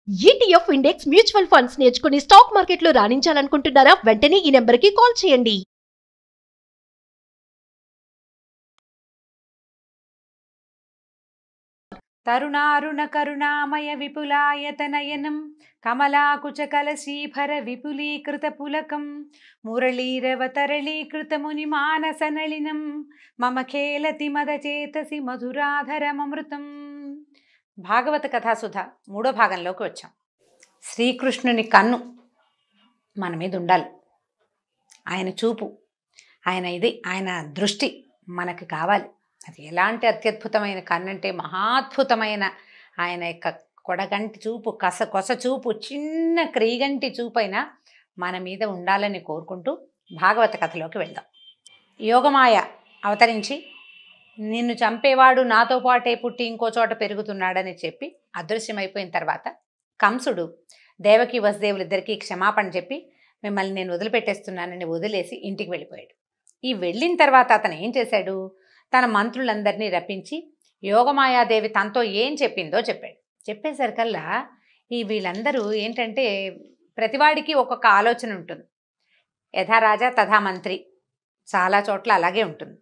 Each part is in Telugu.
ETF ఇండెక్స్ మ్యూచువల్ ఫండ్స్ నేర్చుకుని స్టాక్ మార్కెట్లో రాణించాలనుకుంటున్నారా? వెంటనే ఈ నెంబర్కి కాల్ చేయండి. తరుణారుణ కరుణామయ విపులాయతనయనం కమలాకుచకలశీభర విపులీకృత పులకం మురళీరవతరళీకృత ముని మానసనళినం మమ ఖేలతి మదచేతసి మధురాధరమమృతం. భాగవత కథాసుధ 3వ భాగంలోకి వచ్చాం. శ్రీకృష్ణుని కన్ను మన మీద ఉండాలి. ఆయన చూపు, ఆయన దృష్టి మనకు కావాలి. అది ఎలాంటి అత్యద్భుతమైన కన్నంటే మహాద్భుతమైన ఆయన యొక్క కొడగంటి చూపు, కొస చూపు, చిన్న క్రీగంటి చూపైన మన మీద ఉండాలని కోరుకుంటూ భాగవత కథలోకి వెళ్దాం. యోగమాయ అవతరించి నిన్ను చంపేవాడు నాతో పాటే పుట్టి ఇంకో చోట పెరుగుతున్నాడని చెప్పి అదృశ్యమైపోయిన తర్వాత కంసుడు దేవకి వసుదేవులిద్దరికీ క్షమాపణ చెప్పి మిమ్మల్ని నేను వదిలిపెట్టేస్తున్నానని వదిలేసి ఇంటికి వెళ్ళిపోయాడు. ఈ వెళ్ళిన తర్వాత అతను ఏం చేశాడు? తన మంత్రులందరినీ రప్పించి యోగమాయాదేవి తనతో ఏం చెప్పిందో చెప్పాడు. చెప్పేసరికల్లా వీళ్ళందరూ ఏంటంటే ప్రతివాడికి ఒక్కొక్క ఆలోచన ఉంటుంది. యథా రాజా తథా మంత్రి, చాలా చోట్ల అలాగే ఉంటుంది.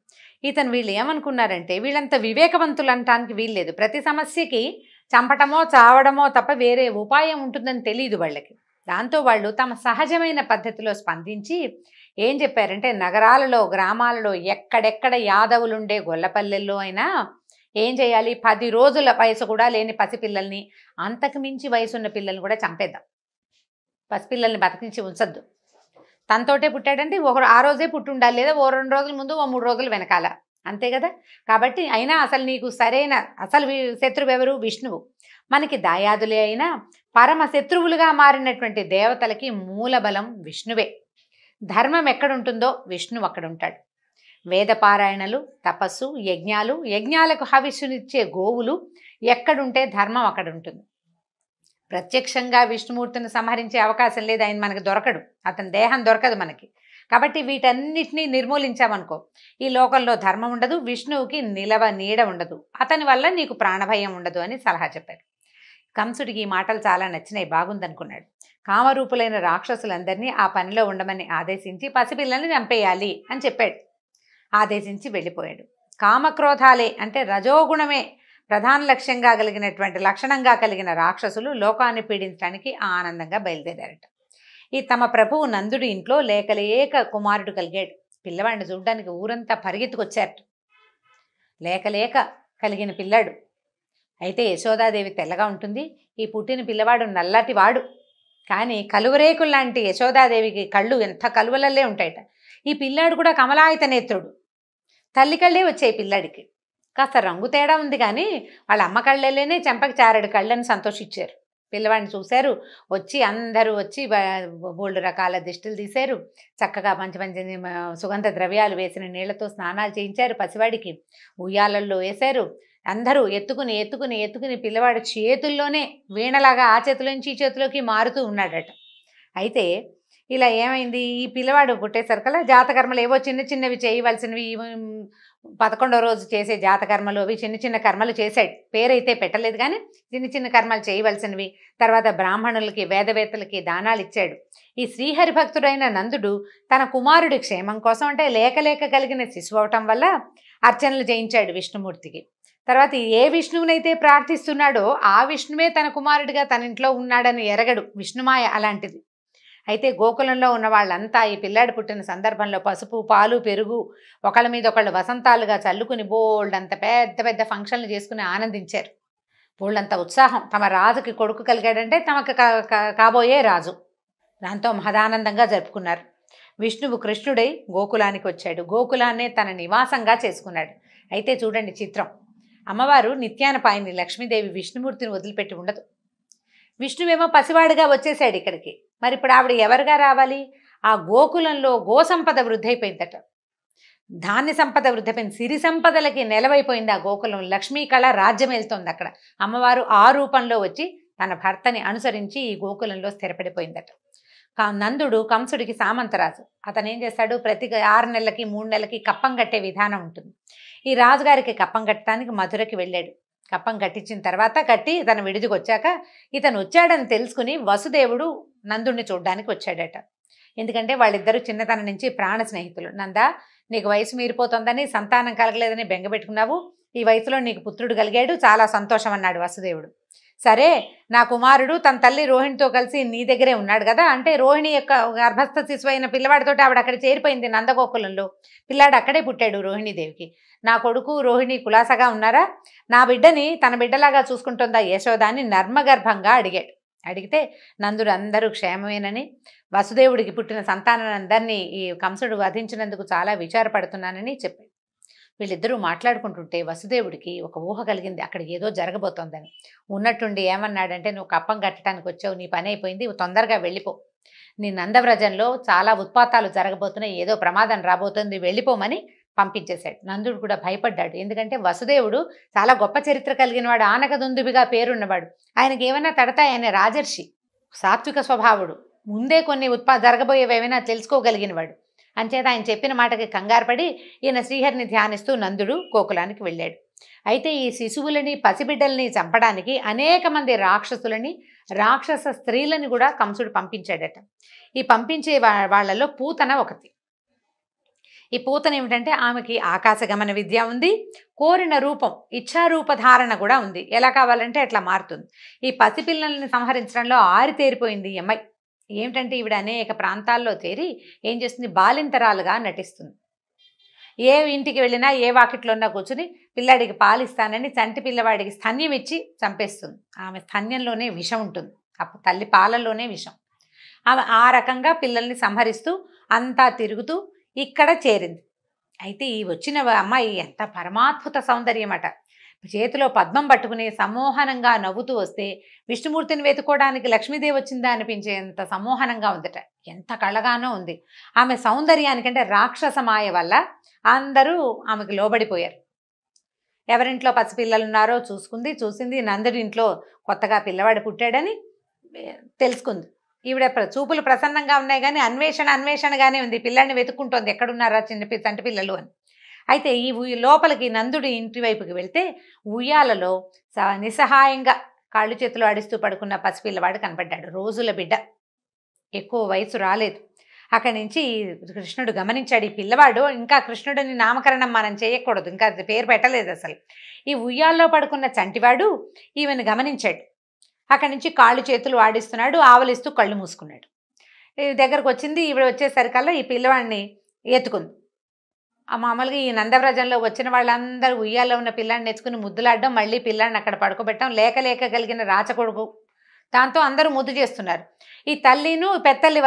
వీళ్ళు ఏమనుకున్నారంటే వీళ్ళంత వివేకవంతులు అనటానికి వీల్లేదు. ప్రతి సమస్యకి చంపటమో చావడమో తప్ప వేరే ఉపాయం ఉంటుందని తెలియదు వాళ్ళకి. దాంతో వాళ్ళు తమ సహజమైన పద్ధతిలో స్పందించి ఏం చెప్పారంటే నగరాలలో, గ్రామాలలో ఎక్కడెక్కడ యాదవులుండే గొల్లపల్లెల్లో అయినా ఏం చేయాలి? 10 రోజుల వయసు కూడా లేని పసిపిల్లల్ని, అంతకు మించి వయసున్న పిల్లల్ని కూడా చంపేద్దాం. పసిపిల్లల్ని బతికించి ఉంచద్దు. తనతోటే పుట్టాడంటే ఆ రోజే పుట్టుండాలి, లేదా ఓ 2 రోజుల ముందు, ఓ 3 రోజులు వెనకాల, అంతే కదా. కాబట్టి అయినా అసలు నీకు సరైన శత్రువు ఎవరు? విష్ణువు. మనకి దాయాదులే అయినా పరమ శత్రువులుగా మారినటువంటి దేవతలకి మూలబలం విష్ణువే. ధర్మం ఎక్కడుంటుందో విష్ణువు అక్కడ ఉంటాడు. వేదపారాయణలు, తపస్సు, యజ్ఞాలకు హవిస్సునిచ్చే గోవులు ఎక్కడుంటే ధర్మం అక్కడ ఉంటుంది. ప్రత్యక్షంగా విష్ణుమూర్తిని సంహరించే అవకాశం లేదు, ఆయన మనకు దొరకడు, అతని దేహం దొరకదు మనకి. కాబట్టి వీటన్నిటినీ నిర్మూలించామనుకో ఈ లోకంలో ధర్మం ఉండదు, విష్ణువుకి నీడ ఉండదు, అతని వల్ల నీకు ప్రాణభయం ఉండదు అని సలహా చెప్పారు. కంసుడికి ఈ మాటలు చాలా నచ్చినాయి, బాగుందనుకున్నాడు. కామరూపులైన రాక్షసులందరినీ ఆ పనిలో ఉండమని ఆదేశించి పసిపిల్లల్ని చంపేయాలి అని చెప్పాడు. ఆదేశించి వెళ్ళిపోయాడు. కామక్రోధాలే అంటే రజోగుణమే ప్రధాన లక్షణంగా కలిగిన రాక్షసులు లోకాన్ని పీడించడానికి ఆనందంగా బయలుదేరారట. తమ ప్రభువు నందుడి ఇంట్లో లేకలేక కుమారుడు కలిగాడు. పిల్లవాడిని చూడడానికి ఊరంతా పరిగెత్తుకొచ్చారట. లేకలేక కలిగిన పిల్లాడు. అయితే యశోదాదేవి తెల్లగా ఉంటుంది, ఈ పుట్టిన పిల్లవాడు నల్లటివాడు. కానీ కలువరేకులు లాంటి యశోదాదేవికి కళ్ళు ఎంత కలువలల్లే ఉంటాయట. ఈ పిల్లాడు కూడా కమలాయత నేత్రుడు, తల్లి కళ్ళే వచ్చాయి పిల్లాడికి. కాస్త రంగు తేడా ఉంది కానీ వాళ్ళ అమ్మ కళ్ళల్లోనే చెంపకి 4 కళ్ళని సంతోషించారు. పిల్లవాడిని చూశారు. అందరూ వచ్చి బోల్డ్ రకాల దిష్టిలు తీశారు. చక్కగా మంచి మంచి సుగంధ ద్రవ్యాలు వేసిన నీళ్లతో స్నానాలు చేయించారు. పసివాడికి ఉయ్యాలల్లో వేశారు. అందరూ ఎత్తుకుని పిల్లవాడి చేతుల్లోనే వీణలాగా ఆ చేతిలోంచి ఈ చేతిలోకి మారుతూ ఉన్నాడట. అయితే ఇలా ఏమైంది? ఈ పిల్లవాడు పుట్టేసరికల్లా జాతకర్మలు ఏవో చిన్నవి చేయవలసినవి, 11వ రోజు చేసే జాతకర్మలు అవి చిన్న కర్మలు చేశాడు. పేరైతే పెట్టలేదు కానీ చిన్న కర్మలు చేయవలసినవి. తర్వాత బ్రాహ్మణులకి, వేదవేత్తలకి దానాలు ఇచ్చాడు. ఈ శ్రీహరి భక్తుడైన నందుడు తన కుమారుడి క్షేమం కోసం, అంటే లేక కలిగిన శిశువు అవటం వల్ల అర్చనలు చేయించాడు విష్ణుమూర్తికి. తర్వాత ఏ విష్ణువునైతే ప్రార్థిస్తున్నాడో ఆ విష్ణువే తన కుమారుడిగా తన ఇంట్లో ఉన్నాడని ఎరగడు. విష్ణుమాయ అలాంటిది. అయితే గోకులంలో ఉన్న వాళ్ళంతా ఈ పిల్లాడు పుట్టిన సందర్భంలో పసుపు, పాలు, పెరుగు ఒకళ్ళ మీద ఒకళ్ళు వసంతాలుగా చల్లుకుని బోల్డంత పెద్ద ఫంక్షన్లు చేసుకుని ఆనందించారు. బోల్డంత ఉత్సాహం. తమ రాజుకి కొడుకు కలిగాడంటే తమకు కాబోయే రాజు. దాంతో మహదానందంగా జరుపుకున్నారు. విష్ణువు కృష్ణుడై గోకులానికి వచ్చాడు. గోకులాన్నే తన నివాసంగా చేసుకున్నాడు. అయితే చూడండి చిత్రం. అమ్మవారు నిత్యానపాయిని లక్ష్మీదేవి విష్ణుమూర్తిని వదిలిపెట్టి ఉండదు. విష్ణువేమో పసివాడుగా వచ్చేసాడు ఇక్కడికి. మరి ఇప్పుడు ఆవిడ ఎవరుగా రావాలి? ఆ గోకులంలో గోసంపద వృద్ధైపోయిందట, ధాన్య సంపద వృద్ధైపోయింది, సిరి సంపదలకి నెలవైపోయింది ఆ గోకులం. లక్ష్మీ కళ రాజ్యం వెళ్తోంది అక్కడ. అమ్మవారు ఆ రూపంలో వచ్చి తన భర్తని అనుసరించి ఈ గోకులంలో స్థిరపడిపోయిందట. నందుడు కంసుడికి సామంతరాజు. అతను ఏం చేస్తాడు? ప్రతి 6 నెలలకి 3 నెలలకి కప్పం కట్టే విధానం ఉంటుంది. ఈ రాజుగారికి కప్పం కట్టడానికి మధురకి వెళ్ళాడు. కప్పం కట్టించిన తర్వాత కట్టి తన విడిదికి వచ్చాక ఇతను వచ్చాడని తెలుసుకుని వసుదేవుడు నందుడిని చూడ్డానికి వచ్చాడట. ఎందుకంటే వాళ్ళిద్దరూ చిన్నతనం నుంచి ప్రాణ స్నేహితులు. నందా, నీకు వయసు మీరిపోతుందని, సంతానం కలగలేదని బెంగపెట్టుకున్నావు, ఈ వయసులో నీకు పుత్రుడు కలిగాడు, చాలా సంతోషం అన్నాడు వసుదేవుడు. సరే, నా కుమారుడు తన తల్లి రోహిణితో కలిసి నీ దగ్గరే ఉన్నాడు కదా, అంటే రోహిణి యొక్క గర్భస్థ శిశువు అయిన పిల్లవాడితో ఆవిడ అక్కడ చేరిపోయింది నందగోకులంలో, పిల్లాడు అక్కడే పుట్టాడు రోహిణీదేవికి. నా కొడుకు రోహిణి కులాసగా ఉన్నారా, నా బిడ్డని తన బిడ్డలాగా చూసుకుంటుందా యశోద అని నర్మగర్భంగా అడిగాడు. అడిగితే నందుడు అందరూ క్షేమమేనని, వసుదేవుడికి పుట్టిన సంతానాన్ని ఈ కంసుడు వధించినందుకు చాలా విచారపడుతున్నానని చెప్పాడు. వీళ్ళిద్దరూ మాట్లాడుకుంటుంటే వసుదేవుడికి ఒక ఊహ కలిగింది, అక్కడ ఏదో జరగబోతోందని. ఉన్నట్టుండి ఏమన్నాడంటే, నువ్వు కప్పం కట్టడానికి వచ్చావు, నీ పని అయిపోయింది, తొందరగా వెళ్ళిపో, నీ నందవ్రజంలో చాలా ఉత్పాతాలు జరగబోతున్నాయి, ఏదో ప్రమాదం రాబోతుంది, వెళ్ళిపోమని పంపించేశాడు. నందుడు కూడా భయపడ్డాడు. ఎందుకంటే వసుదేవుడు చాలా గొప్ప చరిత్ర కలిగిన వాడు, ఆనకదుందుబిగా పేరున్నవాడు. ఆయనకి ఏమైనా తడతాయి, ఆయన రాజర్షి, సాత్విక స్వభావుడు, ముందే కొన్ని జరగబోయేవి ఏమైనా తెలుసుకోగలిగిన వాడు. అంచేత ఆయన చెప్పిన మాటకి కంగారు పడి ఈయన శ్రీహరిని ధ్యానిస్తూ నందుడు గోకులానికి వెళ్ళాడు. అయితే ఈ శిశువులని పసిబిడ్డల్ని చంపడానికి అనేక మంది రాక్షసులని, రాక్షస స్త్రీలని కూడా కంసుడు పంపించాడట. ఈ పంపించే వాళ్ళలో పూతన ఒకటి. ఈ పూతన ఏమిటంటే ఆమెకి ఆకాశగమన విద్య ఉంది, కోరిన రూపం ఇచ్ఛారూపధారణ కూడా ఉంది, ఎలా కావాలంటే అట్లా మారుతుంది. ఈ పసిపిల్లల్ని సంహరించడంలో ఆరితేరిపోయింది ఈ అమ్మాయి. ఏమిటంటే ఈవిడ అనేక ప్రాంతాల్లో చేరి ఏం చేస్తుంది, బాలింతరాలుగా నటిస్తుంది. ఏ ఇంటికి వెళ్ళినా ఏ వాకిట్లో ఉన్నా కూర్చుని పిల్లాడికి పాలిస్తానని చంటి పిల్లవాడికి స్తన్యం ఇచ్చి చంపేస్తుంది. ఆమె స్తన్యంలోనే విషం ఉంటుంది, అప్పుడు తల్లి పాలల్లోనే విషం. ఆమె ఆ రకంగా పిల్లల్ని సంహరిస్తూ అంతా తిరుగుతూ ఇక్కడ చేరింది. అయితే ఈ వచ్చిన అమ్మాయి ఎంత పరమాద్భుత సౌందర్యం అట. చేతిలో పద్మం పట్టుకుని సమ్మోహనంగా నవ్వుతూ వస్తే విష్ణుమూర్తిని వెతుకోవడానికి లక్ష్మీదేవి వచ్చిందా అనిపించేంత సమ్మోహనంగా ఉందట. ఎంత కళ్ళగానో ఉంది. ఆమె సౌందర్యానికంటే రాక్షస మాయ వల్ల అందరూ ఆమెకు లోబడిపోయారు. ఎవరింట్లో పసిపిల్లలు ఉన్నారో చూసింది. నందుడి ఇంట్లో కొత్తగా పిల్లవాడు పుట్టాడని తెలుసుకుంది. ఈవిడ చూపులు ప్రసన్నంగా ఉన్నాయి కానీ అన్వేషణగానే ఉంది. పిల్లాడిని వెతుక్కుంటోంది, ఎక్కడున్నారా చంటి పిల్లలు అని. అయితే ఈ లోపలికి నందుడి ఇంటి వైపుకి వెళ్తే ఉయ్యాలలో నిస్సహాయంగా కాళ్ళు చేతులు ఆడిస్తూ పడుకున్న పసిపిల్లవాడు కనపడ్డాడు. రోజుల బిడ్డ, ఎక్కువ వయసు రాలేదు. అక్కడి నుంచి కృష్ణుడు గమనించాడు, ఈ పిల్లవాడు ఇంకా కృష్ణుడిని నామకరణం మనం చేయకూడదు, ఇంకా పేరు పెట్టలేదు అసలు. ఈ ఉయ్యాల్లో పడుకున్న చంటివాడు ఈమెను గమనించాడు. అక్కడి నుంచి కాళ్ళు చేతులు ఆడిస్తున్నాడు, ఆవలిస్తూ కళ్ళు మూసుకున్నాడు. దగ్గరకు వచ్చింది. ఈవిడ వచ్చేసరికల్లా ఈ పిల్లవాడిని ఎత్తుకుంది. మామూలుగా ఈ నందవ్రజంలో వచ్చిన వాళ్ళందరూ ఉయ్యాల్లో ఉన్న పిల్లాడిని ఎత్తుకుని ముద్దులాడడం, మళ్ళీ పిల్లాడిని అక్కడ పడుకోబెట్టడం, లేక కలిగిన రాచకొడుకు, దాంతో అందరూ ముద్దు చేస్తున్నారు. ఈ తల్లిను పెద్దల్లి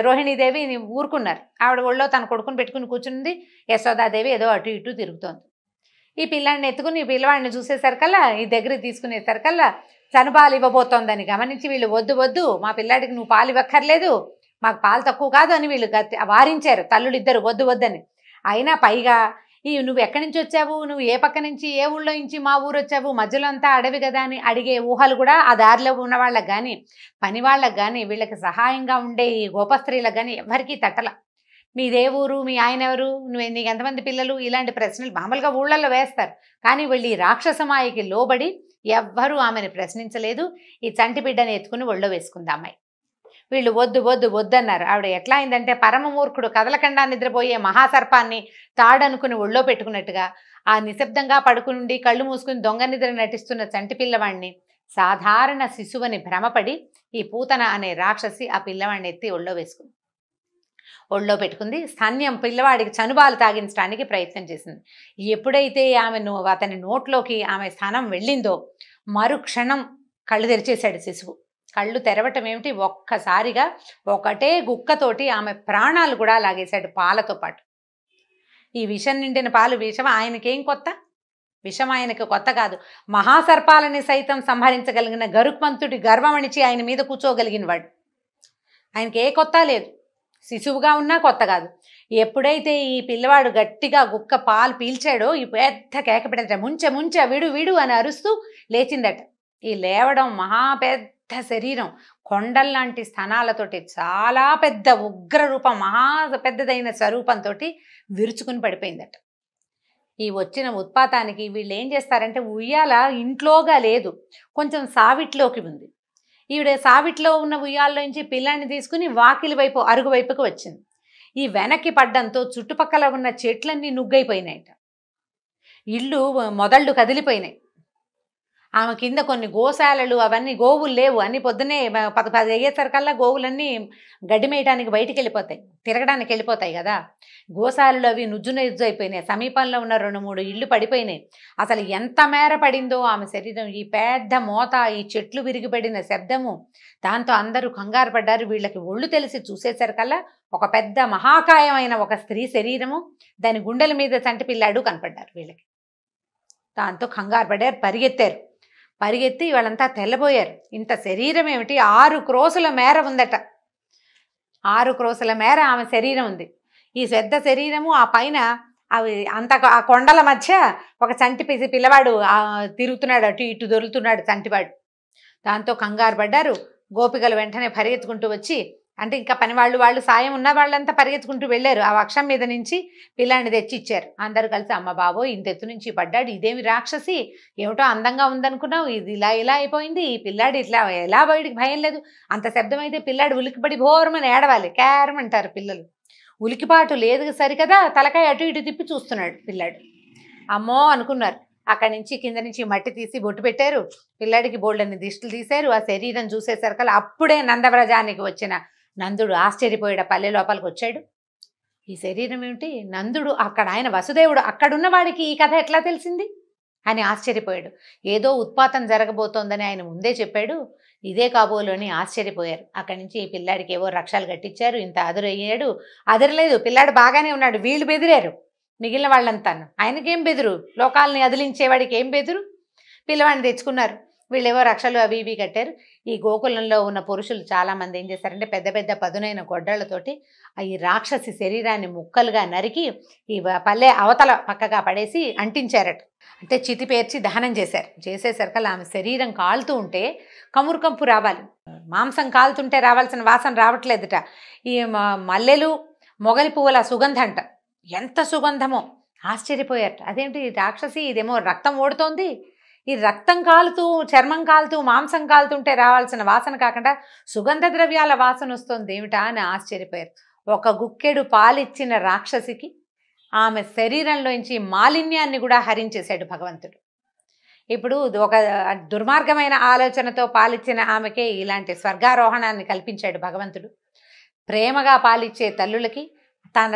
రోహిణీదేవి ఊరుకున్నారు. ఆవిడ ఒళ్ళో తన కొడుకుని పెట్టుకుని కూర్చుంది. యశోదాదేవి ఏదో అటు ఇటు తిరుగుతోంది. ఈ పిల్లాడిని ఎత్తుకుని ఈ పిల్లవాడిని చూసేసరికల్లా, ఈ దగ్గరికి తీసుకునేసరికల్లా చనుపాలు ఇవ్వబోతోందని గమనించి వీళ్ళు వద్దు, మా పిల్లాడికి నువ్వు పాలు ఇవ్వక్కర్లేదు, మాకు పాలు తక్కువ కాదు అని వీళ్ళు వారించారు తల్లులిద్దరు వద్దని. అయినా పైగా నువ్వు ఎక్కడి నుంచి వచ్చావు, నువ్వు ఏ పక్క నుంచి, ఏ ఊళ్ళో నుంచి మా ఊరు వచ్చావు, మధ్యలో అంతా అడవి కదా అని అడిగే ఊహలు కూడా ఆ దారిలో ఉన్న వాళ్ళకి కానీ, పని వాళ్ళకి కానీ, వీళ్ళకి సహాయంగా ఉండే ఈ గోపస్త్రీలకు కానీ ఎవరికీ తట్టల. మీదే ఊరు, మీ ఆయన ఎవరు, నీకు ఎంతమంది పిల్లలు, ఇలాంటి ప్రశ్నలు మామూలుగా ఊళ్ళల్లో వేస్తారు. కానీ వీళ్ళు ఈ రాక్షసమాయికి లోబడి ఎవ్వరూ ఆమెను ప్రశ్నించలేదు. ఈ చంటి బిడ్డని ఎత్తుకుని ఒళ్ళో వేసుకుంది అమ్మాయి. వీళ్ళు వద్దన్నారు. ఆవిడ ఎట్లా అయిందంటే పరమమూర్ఖుడు కదలకుండా నిద్రపోయే మహాసర్పాన్ని తాడనుకుని ఒళ్ళో పెట్టుకున్నట్టుగా ఆ నిశ్శబ్దంగా పడుకుని కళ్ళు మూసుకుని దొంగ నిద్ర నటిస్తున్న చంటి పిల్లవాడిని, సాధారణ శిశువుని భ్రమపడి ఈ పూతన అనే రాక్షసి ఆ పిల్లవాడిని ఎత్తి ఒళ్ళో పెట్టుకుంది. స్తన్యం పిల్లవాడికి చనుబాలు తాగించడానికి ప్రయత్నం చేసింది. ఎప్పుడైతే అతని నోట్లోకి ఆమె స్థానం వెళ్ళిందో మరుక్షణం కళ్ళు తెరిచేశాడు శిశువు. కళ్ళు తెరవటం ఏమిటి, ఒక్కసారిగా ఒకటే గుక్కతోటి ఆమె ప్రాణాలు కూడా లాగేశాడు పాలతో పాటు. ఈ విషం నిండిన పాలు, విషం ఆయనకేం కొత్త, విషం ఆయనకు కొత్త కాదు. మహాసర్పాలని సైతం సంహరించగలిగిన గరుత్మంతుడి గర్వమణిచి ఆయన మీద కూర్చోగలిగిన వాడు. ఆయనకి ఏ కొత్త లేదు, శిశువుగా ఉన్నా కొత్త కాదు. ఎప్పుడైతే ఈ పిల్లవాడు గట్టిగా గుక్క పాలు పీల్చాడో ఈ పెద్ద కేక పెట్టట, ముంచె విడు అని అరుస్తూ లేచిందట. ఈ లేవడం మహా పెద్ద శరీరం, కొండల్లాంటి స్థనాలతోటి చాలా పెద్ద ఉగ్ర రూపం, మహా పెద్దదైన స్వరూపంతో విరుచుకుని పడిపోయిందట. ఈ వచ్చిన ఉత్పాతానికి వీళ్ళు ఏం చేస్తారంటే ఉయ్యాల ఇంట్లోగా లేదు, కొంచెం సావిట్లోకి ఉంది. ఈవిడ సావిట్లో ఉన్న ఉయ్యాల్లోంచి పిల్లాన్ని తీసుకుని వాకిలి వైపు అరుగు వైపుకి వచ్చింది. ఈ వెనక్కి పడ్డంతో చుట్టుపక్కల ఉన్న చెట్లన్నీ నుగ్గైపోయినాయట, ఇళ్ళు మొదళ్ళు కదిలిపోయినాయి. ఆమె కింద కొన్ని గోశాలలు, అవన్నీ గోవులు లేవు, అన్ని పొద్దున్నే 10 అయ్యేసరికల్లా గోవులన్నీ గడ్డి మేయడానికి బయటికి వెళ్ళిపోతాయి, తిరగడానికి వెళ్ళిపోతాయి కదా. గోశాలలు అవి నుజ్జు అయిపోయినాయి, సమీపంలో ఉన్న 2-3 ఇళ్ళు పడిపోయినాయి. అసలు ఎంత మేర పడిందో ఆమె శరీరం, ఈ పెద్ద మోత, ఈ చెట్లు విరిగిపడిన శబ్దము, దాంతో అందరూ కంగారు పడ్డారు. వీళ్ళకి ఒళ్ళు తెలిసి చూసేసరికల్లా ఒక పెద్ద మహాకాయమైన ఒక స్త్రీ శరీరము, దాని గుండెల మీద చంటి పిల్లాడు కనపడ్డారు వీళ్ళకి. దాంతో కంగారు పడ్డారు, పరిగెత్తి వాళ్ళంతా తెల్లబోయారు. ఇంత శరీరం ఏమిటి, 6 క్రోసుల మేర ఉందట, 6 క్రోసుల మేర ఆమె శరీరం ఉంది. ఈ పెద్ద శరీరము, ఆ పైన అవి అంత ఆ కొండల మధ్య ఒక చంటి పిల్లవాడు తిరుగుతున్నాడు, అటు ఇటు దొరుకుతున్నాడు చంటివాడు. దాంతో కంగారు పడ్డారు. గోపికలు వెంటనే పరిగెత్తుకుంటూ వచ్చి, అంటే ఇంకా పని వాళ్ళు సాయం ఉన్న వాళ్ళంతా పరిగెత్తుకుంటూ వెళ్ళారు. ఆ వక్షం మీద నుంచి పిల్లాన్ని తెచ్చి ఇచ్చారు. అందరూ కలిసి, అమ్మ బాబో ఇంత ఎత్తు నుంచి పడ్డాడు, ఇదేమి రాక్షసి, ఏమిటో అందంగా ఉందనుకున్నావు, ఇది ఇలా అయిపోయింది, ఈ పిల్లాడు ఇట్లా ఎలా బయటికి భయం లేదు. అంత శబ్దం అయితే పిల్లాడు ఉలికిపడి భోరమని ఏడవాలి, క్యారమంటారు పిల్లలు. ఉలికిపాటు లేదు సరికదా, తలకాయ అటు ఇటు తిప్పి చూస్తున్నాడు పిల్లాడు. అమ్మో అనుకున్నారు. అక్కడి నుంచి కింద నుంచి మట్టి తీసి బొట్టు పెట్టారు, పిల్లాడికి బోల్డన్ని దిష్టిలు తీశారు. ఆ శరీరం చూసేసరికల్లా అప్పుడే నందవ్రజానికి వచ్చిన నందుడు ఆశ్చర్యపోయాడు, పల్లె లోపలికి వచ్చాడు. ఈ శరీరం ఏమిటి, నందుడు అక్కడ, ఆయన వసుదేవుడు, అక్కడున్న వాడికి ఈ కథ ఎట్లా తెలిసింది అని ఆశ్చర్యపోయాడు. ఏదో ఉత్పాతం జరగబోతోందని ఆయన ముందే చెప్పాడు, ఇదే కాబోలు అని ఆశ్చర్యపోయారు. అక్కడి నుంచి ఈ పిల్లాడికి ఏవో రక్షాలు కట్టించారు. ఇంత అదురయ్యాడు, అదరలేదు, పిల్లాడు బాగానే ఉన్నాడు. వీళ్ళు బెదిరారు, మిగిలిన వాళ్ళంతాను. ఆయనకేం బెదురు, లోకాలని అదిలించేవాడికి ఏం బెదురు. పిల్లవాడిని తెచ్చుకున్నారు, వీళ్ళేవో రక్షలు అవి ఇవి కట్టారు. ఈ గోకులంలో ఉన్న పురుషులు చాలామంది ఏం చేశారంటే పెద్ద పెద్ద పదునైన గొడ్డళ్లతోటి ఈ రాక్షసి శరీరాన్ని ముక్కలుగా నరికి ఈ పల్లె అవతల పక్కగా పడేసి అంటించారట. అంటే చితి పేర్చి దహనం చేశారు. చేసేసరికల్లా ఆమె శరీరం కాలుతూ ఉంటే కమురు కంపు రావాలి, మాంసం కాలుతుంటే రావాల్సిన వాసన రావట్లేదుట. ఈ మల్లెలు మొగలి పువ్వుల సుగంధం అంట, ఎంత సుగంధమో, ఆశ్చర్యపోయారట. అదేంటి రాక్షసి, ఇదేమో రక్తం ఓడుతోంది, ఈ రక్తం కాలుతూ, చర్మం కాలుతూ, మాంసం కాలుతుంటే రావాల్సిన వాసన కాకుండా సుగంధ ద్రవ్యాల వాసన వస్తుంది ఏమిటా అని ఆశ్చర్యపోయారు. ఒక గుక్కెడు పాలిచ్చిన రాక్షసికి ఆమె శరీరంలోంచి మాలిన్యాన్ని కూడా హరించేశాడు భగవంతుడు. ఇప్పుడు ఒక దుర్మార్గమైన ఆలోచనతో పాలిచ్చిన ఆమెకే ఇలాంటి స్వర్గారోహణాన్ని కల్పించాడు భగవంతుడు. ప్రేమగా పాలిచ్చే తల్లులకి,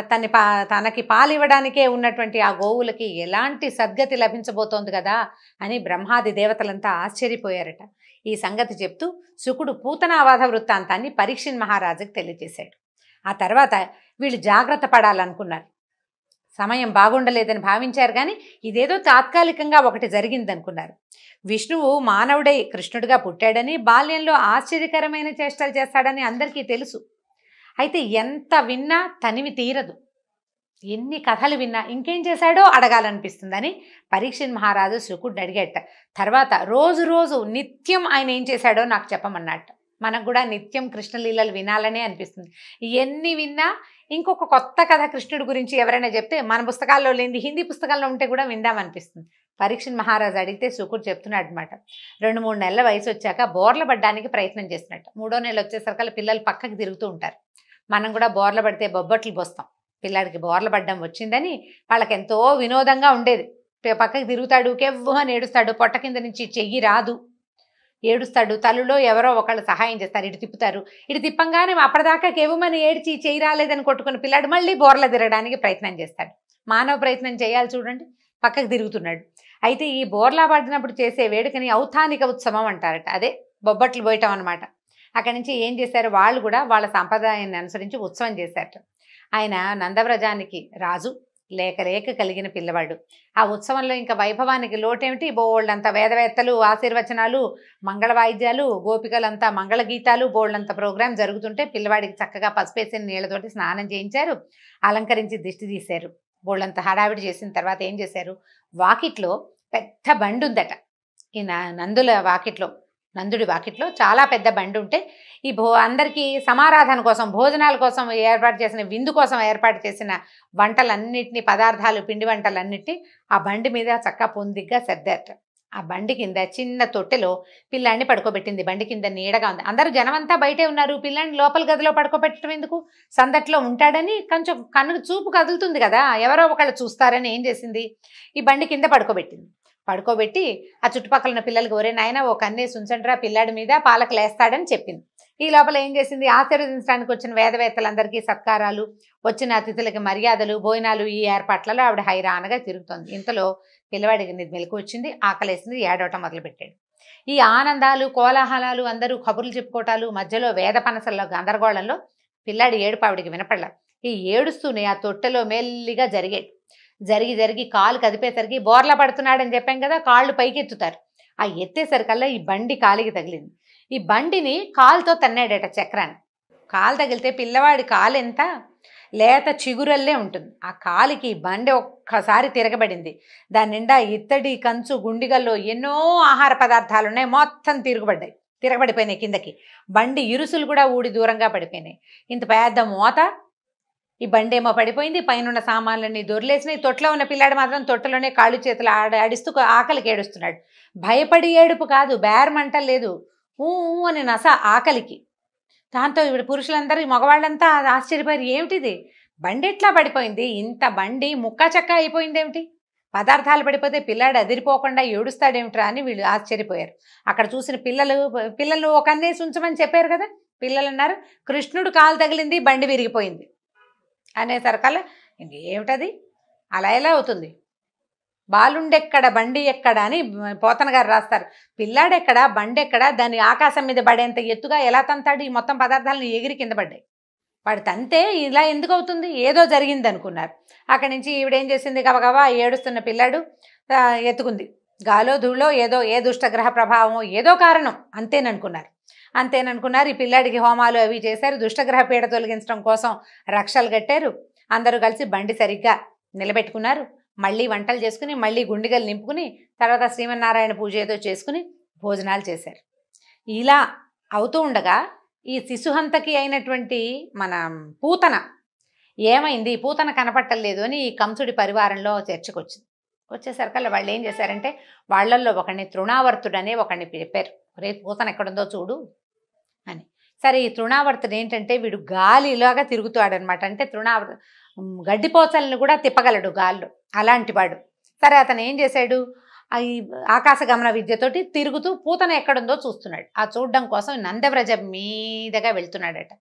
తనకి పాలివ్వడానికే ఉన్నటువంటి ఆ గోవులకి ఎలాంటి సద్గతి లభించబోతోంది కదా అని బ్రహ్మాది దేవతలంతా ఆశ్చర్యపోయారట. ఈ సంగతి చెప్తూ శుకుడు పూతనావాధ వృత్తాంతాన్ని పరీక్షిన్ మహారాజుకి తెలియజేశాడు. ఆ తర్వాత వీళ్ళు జాగ్రత్త పడాలనుకున్నారు, సమయం బాగుండలేదని భావించారు. కానీ ఇదేదో తాత్కాలికంగా ఒకటి జరిగిందనుకున్నారు. విష్ణువు మానవుడై కృష్ణుడిగా పుట్టాడని, బాల్యంలో ఆశ్చర్యకరమైన చేష్టలు చేస్తాడని అందరికీ తెలుసు. అయితే ఎంత విన్నా తనివి తీరదు, ఎన్ని కథలు విన్నా ఇంకేం చేశాడో అడగాలనిపిస్తుందని పరీక్షిన్ మహారాజు శుకుడిని అడిగేట. తర్వాత రోజు నిత్యం ఆయన ఏం చేశాడో నాకు చెప్పమన్నట్ట. మనకు కూడా నిత్యం కృష్ణలీలలు వినాలనే అనిపిస్తుంది. ఎన్ని విన్నా ఇంకొక కొత్త కథ కృష్ణుడి గురించి ఎవరైనా చెప్తే మన పుస్తకాల్లో లేని హిందీ పుస్తకాల్లో ఉంటే కూడా విందామనిపిస్తుంది. పరీక్షిన్ మహారాజు అడిగితే శుకుడు చెప్తున్నాడు అనమాట. 2-3 నెలల వయసు వచ్చాక బోర్ల పడ్డానికి ప్రయత్నం చేస్తున్నట్టు. 3వ నెల వచ్చేసరికల్లా పిల్లలు పక్కకి తిరుగుతూ ఉంటారు. మనం కూడా బోర్ల పడితే బొబ్బట్లు పోస్తాం. పిల్లాడికి బోర్ల పడ్డం వచ్చిందని వాళ్ళకి ఎంతో వినోదంగా ఉండేది. పక్కకి తిరుగుతాడు, కెవ్వు అని ఏడుస్తాడు, పొట్ట కింద నుంచి చెయ్యి రాదు, ఏడుస్తాడు. తల్లులో ఎవరో ఒకళ్ళు సహాయం చేస్తారు, ఇటు తిప్పుతారు. ఇటు తిప్పంగానే అప్పటిదాకా కెవ్వుమని ఏడ్చి చెయ్యి రాలేదని కొట్టుకుని పిల్లాడు మళ్ళీ బోర్ల తిరగడానికి ప్రయత్నం చేస్తాడు. మానవ ప్రయత్నం చేయాలి చూడండి, పక్కకు తిరుగుతున్నాడు. అయితే ఈ బోర్లా పడినప్పుడు చేసే వేడుకని ఔతానిక ఉత్సవం అంటారట. అదే బొబ్బట్లు పోయటం అనమాట. అక్కడి నుంచి ఏం చేశారు, వాళ్ళు కూడా వాళ్ళ సంప్రదాయాన్ని అనుసరించి ఉత్సవం చేశారట. ఆయన నందవ్రజానికి రాజు, లేక కలిగిన పిల్లవాడు. ఆ ఉత్సవంలో ఇంకా వైభవానికి లోటేమిటి, బోళ్ళంత వేదవేత్తలు, ఆశీర్వచనాలు, మంగళ వాయిద్యాలు, గోపికలంతా మంగళగీతాలు, బోళ్ళంత ప్రోగ్రాం జరుగుతుంటే పిల్లవాడికి చక్కగా పసుపేసిన నీళ్లతోటి స్నానం చేయించారు, అలంకరించి దిష్టి తీశారు. బోళ్ళంత హడావిడి చేసిన తర్వాత ఏం చేశారు, వాకిట్లో పెద్ద బండి ఉందట. ఈ నందుల వాకిట్లో నందుడి వాకిట్లో చాలా పెద్ద బండి ఉంటే ఈ అందరికీ సమారాధన కోసం భోజనాల కోసం ఏర్పాటు చేసిన విందు కోసం ఏర్పాటు చేసిన వంటలన్నిటినీ పదార్థాలు పిండి వంటలన్నిటినీ ఆ బండి మీద చక్కగా పొందిగ్గా సర్దారట. ఆ బండి కింద చిన్న తొట్టెలో పిల్లాడిని పడుకోబెట్టింది. బండి కింద నీడగా ఉంది. అందరూ జనమంతా బయటే ఉన్నారు. పిల్లాడిని లోపల గదిలో పడుకోబెట్టడం ఎందుకు, సందట్లో ఉంటాడని కొంచెం కన్నుకు చూపు కదులుతుంది కదా, ఎవరో ఒకళ్ళు చూస్తారని ఏం చేసింది, ఈ బండి కింద పడుకోబెట్టింది. పడుకోబెట్టి ఆ చుట్టుపక్కల ఉన్న పిల్లలకి ఒరే నాయన ఓ కన్నేసి ఉంచండిరా పిల్లాడి మీద పాలకు లేస్తాడని చెప్పింది. ఈ లోపల ఏం చేసింది, ఆశీర్వదించడానికి వచ్చిన వేదవేత్తలందరికీ సత్కారాలు, వచ్చిన అతిథులకి మర్యాదలు, భోజనాలు, ఈ ఏర్పాట్లలో ఆవిడ హైరానగా తిరుగుతోంది. ఇంతలో పిల్లవాడికి మెలకు వచ్చింది, ఆకలేసింది, ఏడవటం మొదలుపెట్టాడు. ఈ ఆనందాలు కోలాహలాలు అందరూ కబుర్లు చెప్పుకోవటాలు మధ్యలో వేద పనసల్లో గందరగోళంలో పిల్లాడి ఏడుపు ఆవిడికి వినపడలా. ఈ ఏడుస్తూనే ఆ తొట్టెలో మెల్లిగా జరిగేది. జరిగి కాలు కదిపేసరికి బోర్లా పడుతున్నాడని చెప్పాం కదా, కాళ్ళు పైకి ఎత్తుతారు. ఆ ఎత్తేసరికల్లా ఈ బండి కాలికి తగిలింది. ఈ బండిని కాలుతో తన్నాడట చక్రాన్ని. కాలు తగిలితే పిల్లవాడి కాలు ఎంత లేత చిగురల్లే ఉంటుంది. ఆ కాలికి బండి ఒక్కసారి తిరగబడింది. దాని నిండా ఇత్తడి కంచు గుండిగల్లో ఎన్నో ఆహార పదార్థాలు ఉన్నాయి, మొత్తం తిరగబడిపోయినాయి కిందకి. బండి ఇరుసులు కూడా ఊడి దూరంగా పడిపోయినాయి. ఇంత పెద్ద మోత. ఈ బండి ఏమో పడిపోయింది, పైన సామాన్లన్నీ దొర్లేసినాయి. తొట్లో ఉన్న పిల్లాడు మాత్రం తొట్టలోనే కాళ్ళు చేతులు ఆడిస్తూ ఆకలికి ఏడుస్తున్నాడు. భయపడి ఏడుపు కాదు, బేరమంట లేదు, ఊ అని నస ఆకలికి. దాంతో ఇప్పుడు పురుషులందరూ మగవాళ్ళంతా ఆశ్చర్యపోయారు, ఏమిటిది బండి ఎట్లా పడిపోయింది, ఇంత బండి ముక్కా చక్క అయిపోయింది ఏమిటి, పదార్థాలు పడిపోతే పిల్లాడు అదిరిపోకుండా ఏడుస్తాడేమిట్రా అని వీళ్ళు ఆశ్చర్యపోయారు. అక్కడ చూసిన పిల్లలు ఒక అన్నేసి ఉంచమని చెప్పారు కదా, పిల్లలు అన్నారు కృష్ణుడు కాలు తగిలింది బండి విరిగిపోయింది అనేసరికల్లా ఇంకేమిటది, అలా ఎలా అవుతుంది, బాలుండెక్కడ బండి ఎక్కడ అని పోతన గారు రాస్తారు. పిల్లాడెక్కడ బండి ఎక్కడ, దాన్ని ఆకాశం మీద పడేంత ఎత్తుగా ఎలా తంతాడు, ఈ మొత్తం పదార్థాలను ఎగిరి కింద పడ్డాయి. వాడు తంతే ఇలా ఎందుకు అవుతుంది, ఏదో జరిగింది అనుకున్నారు. అక్కడి నుంచి ఈవిడేం చేసింది, గబగబా ఏడుస్తున్న పిల్లాడు ఎత్తుకుంది. గాలో ధూళో ఏదో ఏ దుష్టగ్రహ ప్రభావమో ఏదో కారణం అంతేననుకున్నారు. ఈ పిల్లాడికి హోమాలు అవి చేశారు, దుష్టగ్రహ పీడ తొలగించడం కోసం రక్షలు కట్టారు. అందరూ కలిసి బండి సరిగ్గా నిలబెట్టుకున్నారు. మళ్ళీ వంటలు చేసుకుని మళ్ళీ గుండిగలు నింపుకుని తర్వాత శ్రీమన్నారాయణ పూజ ఏదో చేసుకుని భోజనాలు చేశారు. ఇలా అవుతూ ఉండగా ఈ శిశుహంతకి అయినటువంటి మన పూతన ఏమైంది, పూతన కనపట్టలేదు అని ఈ కంసుడి పరివారంలో చర్చకొచ్చింది. వచ్చేసరికల్లా వాళ్ళు ఏం చేశారంటే వాళ్ళల్లో ఒకడిని తృణావర్తుడనే ఒకడిని చెప్పారు, రేపు పూతన ఎక్కడుందో చూడు అని. సరే ఈ తృణావర్తుడు ఏంటంటే వీడు గాలిలాగా తిరుగుతాడనమాట. అంటే గడ్డిపోచల్ని కూడా తిప్పగలడు గాల్లో, అలాంటి వాడు. సరే అతను ఏం చేశాడు, ఈ ఆకాశగమన విద్యతోటి తిరుగుతూ పూతన ఎక్కడుందో చూస్తున్నాడు. ఆ చూడడం కోసం నందవ్రజం మీదగా వెళ్తున్నాడట.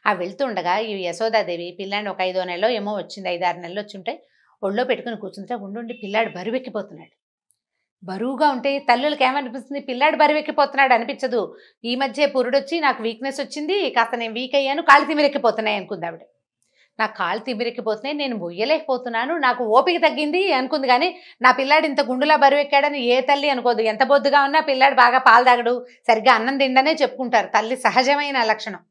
ఆ వెళ్తుండగా ఈ యశోదాదేవి పిల్లాడిని ఒక 5వ నెలలో ఏమో వచ్చింది, 5-6 నెలలు వచ్చి ఉంటాయి, ఒళ్ళో పెట్టుకుని కూర్చుంటే ఉండి పిల్లాడు బరువెక్కిపోతున్నాడు. బరువుగా ఉంటే తల్లులకి ఏమనిపిస్తుంది, పిల్లాడు బరువెక్కిపోతున్నాడు అనిపించదు. ఈ మధ్య పురుడొచ్చి నాకు వీక్నెస్ వచ్చింది, కాస్త నేను వీక్ అయ్యాను, కాళ్ళు తిమిరెక్కిపోతున్నాయి అనుకుంది ఆవిడ. నాకు కాళ్ళు తిమిరెక్కిపోతున్నాయి, నేను మొయ్యలేకపోతున్నాను, నాకు ఓపిక తగ్గింది అనుకుంది. కానీ నా పిల్లాడు ఇంత గుండులా బరువెక్కాడని ఏ తల్లి అనుకోదు. ఎంత బొద్దుగా ఉన్నా పిల్లాడు బాగా పాలు తాగడు, సరిగ్గా అన్నం తిండనే చెప్పుకుంటారు, తల్లి సహజమైన లక్షణం.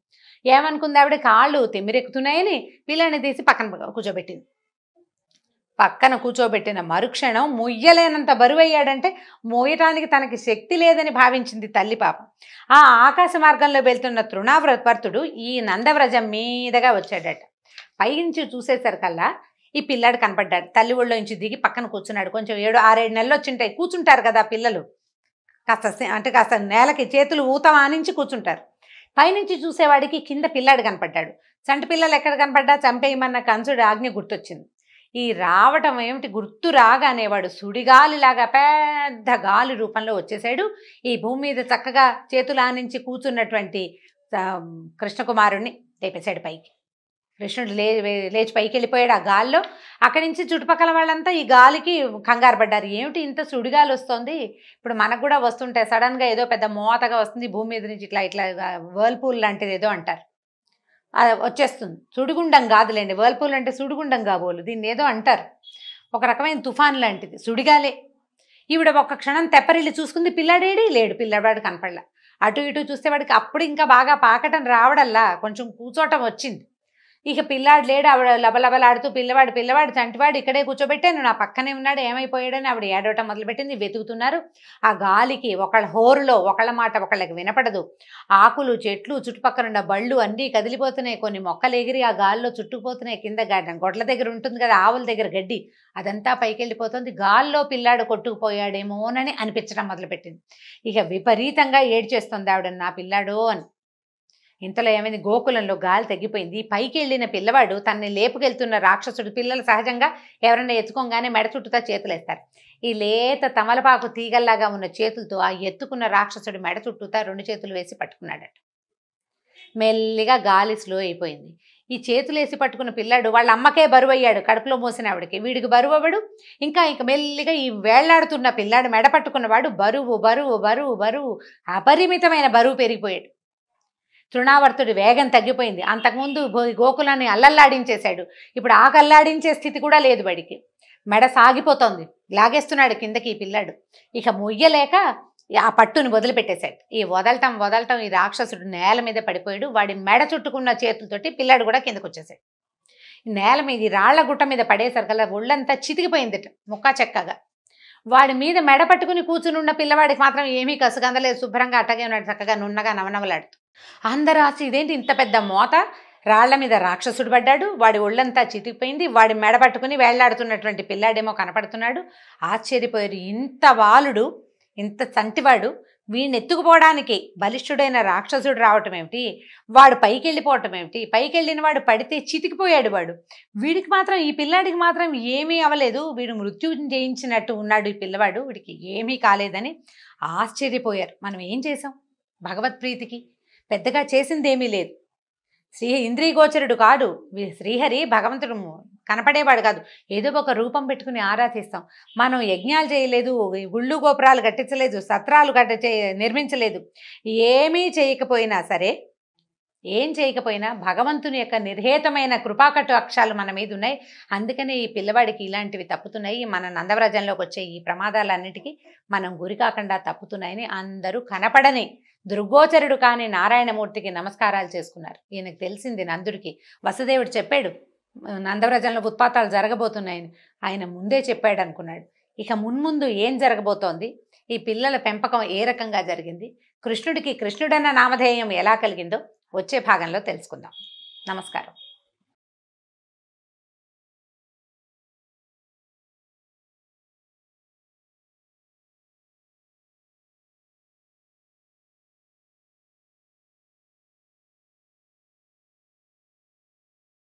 ఏమనుకుంది ఆవిడ, కాళ్ళు తిమిరెక్కుతున్నాయని పిల్లాడిని తీసి పక్కన కూర్చోబెట్టింది. పక్కన కూర్చోబెట్టిన మరుక్షణం మొయ్యలేనంత బరువయ్యాడంటే మోయటానికి తనకి శక్తి లేదని భావించింది తల్లి పాపం. ఆ ఆకాశ మార్గంలో వెళ్తున్న తృణావర్తుడు ఈ నందవ్రజం మీదగా వచ్చాడట. పైనుంచి చూసేసరికల్లా ఈ పిల్లాడు కనపడ్డాడు. తల్లి ఒళ్ళో నుంచి దిగి పక్కన కూర్చున్నాడు. కొంచెం 7-6 నెలలు వచ్చింటాయి, కూర్చుంటారు కదా పిల్లలు, కాస్త నేలకి చేతులు ఊతమానించి కూర్చుంటారు. పైనుంచి చూసేవాడికి కింద పిల్లాడు కనపడ్డాడు. చంటి పిల్లలు ఎక్కడ కనపడ్డా చంపేయమన్న కంసుడి ఆజ్ఞ గుర్తొచ్చింది. ఈ రావటం ఏమిటి, గుర్తు రాగానేవాడు సుడిగాలిలాగా పెద్ద గాలి రూపంలో వచ్చేసాడు. ఈ భూమి మీద చక్కగా చేతులు ఆనించి కూర్చున్నటువంటి కృష్ణకుమారుణ్ణి లేపేశాడు పైకి. కృష్ణుడు లేచి పైకి వెళ్ళిపోయాడు ఆ గాల్లో. అక్కడి నుంచి చుట్టుపక్కల వాళ్ళంతా ఈ గాలికి కంగారు పడ్డారు. ఏమిటి ఇంత సుడిగాలి వస్తుంది, ఇప్పుడు మనకు కూడా వస్తుంటాయి, సడన్గా ఏదో పెద్ద మోతగా వస్తుంది భూమి మీద నుంచి, ఇట్లా వర్ల్పూల్ లాంటిది ఏదో అంటారు, వచ్చేస్తుంది. సుడిగుండం కాదులేండి, వర్ల్పూల్ అంటే సుడిగుండం కాబోలు, దీన్ని ఏదో అంటారు, ఒక రకమైన తుఫాన్ లాంటిది, సుడిగాలే. ఈవిడ ఒక్క క్షణం తెప్పరిల్లి చూసుకుంది, పిల్లాడేడి లేడు, పిల్లవాడు కనపడలా. అటు ఇటు చూస్తే వాడికి అప్పుడు ఇంకా బాగా పాకటం రావడల్లా కొంచెం కూర్చోటం వచ్చింది. ఇక పిల్లాడు లేడు, ఆవిడ లబలబలాడుతూ పిల్లవాడు చంటివాడు ఇక్కడే కూర్చోబెట్టాను, నా పక్కనే ఉన్నాడు, ఏమైపోయాడని ఆవిడ ఏడవటం మొదలుపెట్టింది. వెతుకుతున్నారు. ఆ గాలికి ఒకళ్ళ హోరులో ఒకళ్ళ మాట ఒకళ్ళకి వినపడదు. ఆకులు, చెట్లు, చుట్టుపక్కల ఉన్న బళ్ళు అన్నీ కదిలిపోతున్నాయి. కొన్ని మొక్కలు ఎగిరి ఆ గాల్లో చుట్టుకుపోతున్నాయి. కింద గొడ్ల దగ్గర ఉంటుంది కదా, ఆవుల దగ్గర గడ్డి, అదంతా పైకి వెళ్ళిపోతుంది. గాల్లో పిల్లాడు కొట్టుకుపోయాడేమోనని అనిపించడం మొదలుపెట్టింది. ఇక విపరీతంగా ఏడ్చేస్తుంది ఆవిడ, నా పిల్లాడు అని. ఇంతలో ఏమైంది, గోకులంలో గాలి తగ్గిపోయింది. పైకి వెళ్ళిన పిల్లవాడు తనని లేపుకెళ్తున్న రాక్షసుడు, పిల్లలు సహజంగా ఎవరైనా ఎత్తుకోగానే మెడ చుట్టుతా చేతులేస్తారు. ఈ లేత తమలపాకు తీగల్లాగా ఉన్న చేతులతో ఆ ఎత్తుకున్న రాక్షసుడు మెడ చుట్టూతా 2 చేతులు వేసి పట్టుకున్నాడట. మెల్లిగా గాలి స్లో అయిపోయింది. ఈ చేతులు వేసి పట్టుకున్న పిల్లాడు వాళ్ళ అమ్మకే బరువు అయ్యాడు, కడుపులో మోసిన ఆవిడకి. వీడికి బరువు అవ్వడు. ఇంకా మెల్లిగా ఈ వేళ్లాడుతున్న పిల్లాడు మెడ పట్టుకున్నవాడు బరువు బరువు బరువు బరువు అపరిమితమైన బరువు పెరిగిపోయాడు. తృణావర్తుడి వేగం తగ్గిపోయింది. అంతకుముందు గోకులాన్ని అల్లల్లాడించేశాడు, ఇప్పుడు ఆకల్లాడించే స్థితి కూడా లేదు వాడికి. మెడ సాగిపోతోంది, లాగేస్తున్నాడు కిందకి ఈ పిల్లాడు. ఇక మొయ్యలేక ఆ పట్టుని వదిలిపెట్టేశాడు. ఈ వదలటం ఈ రాక్షసుడు నేల మీద పడిపోయాడు. వాడి మెడ చుట్టుకున్న చేతులతోటి పిల్లాడు కూడా కిందకు వచ్చేసాడు. నేల మీద రాళ్ల గుట్ట మీద పడేసరికల్లా ఒళ్ళంతా చితికిపోయిందిట ముక్కా చెక్కగా. వాడి మీద మెడ పట్టుకుని కూర్చుని ఉన్న పిల్లవాడికి మాత్రం ఏమీ కసుగందలేదు, శుభ్రంగా అట్టగే ఉన్నాడు, చక్కగా నున్నగా నవనవలాడుతూ. అందరూ ఆశ, ఇదేంటి ఇంత పెద్ద మోత, రాళ్ల మీద రాక్షసుడు పడ్డాడు, వాడి ఒళ్ళంతా చితికిపోయింది, వాడి మెడ పట్టుకుని వేళ్లాడుతున్నటువంటి పిల్లాడేమో కనపడుతున్నాడు. ఆశ్చర్యపోయారు, ఇంత బాలుడు, ఇంత చంటివాడు వీడిని ఎత్తుకుపోవడానికి బలిష్ఠుడైన రాక్షసుడు రావటం ఏమిటి, వాడు పైకి వెళ్ళిపోవటం ఏమిటి, పైకి వెళ్ళిన వాడు పడితే చితికిపోయాడు వాడు, వీడికి మాత్రం, ఈ పిల్లాడికి మాత్రం ఏమీ అవ్వలేదు, వీడు మృత్యుం జయించినట్టు ఉన్నాడు ఈ పిల్లవాడు, వీడికి ఏమీ కాలేదని ఆశ్చర్యపోయారు. మనం ఏం చేసాం భగవత్ప్రీతికి? పెద్దగా చేసిందేమీ లేదు. ఇంద్రియగోచరుడు కాడు శ్రీహరి, భగవంతుడు కనపడేవాడు కాదు. ఏదో ఒక రూపం పెట్టుకుని ఆరాధిస్తాం. మనం యజ్ఞాలు చేయలేదు, గుళ్ళు గోపురాలు కట్టించలేదు, సత్రాలు నిర్మించలేదు. ఏమీ చేయకపోయినా సరే, ఏం చేయకపోయినా భగవంతుని యొక్క నిర్హేతమైన కృపాకట్టు అక్షాలు మన మీద ఉన్నాయి. అందుకనే ఈ పిల్లవాడికి ఇలాంటివి తప్పుతున్నాయి, మన నందవ్రజంలోకి వచ్చే ఈ ప్రమాదాలన్నిటికీ మనం గురి కాకుండా తప్పుతున్నాయని అందరూ కనపడని దుర్గోచరుడు కాని నారాయణమూర్తికి నమస్కారాలు చేసుకున్నారు. ఈయనకు తెలిసింది నందుడికి. వసుదేవుడు చెప్పాడు నందవ్రజంలో ఉత్పాతాలు జరగబోతున్నాయని, ఆయన ముందే చెప్పాడు అనుకున్నాడు. ఇక మున్ముందు ఏం జరగబోతోంది, ఈ పిల్లల పెంపకం ఏ రకంగా జరిగింది, కృష్ణుడికి కృష్ణుడన్న నామధేయం ఎలా కలిగిందో వచ్చే భాగంలో తెలుసుకుందాం. నమస్కారం.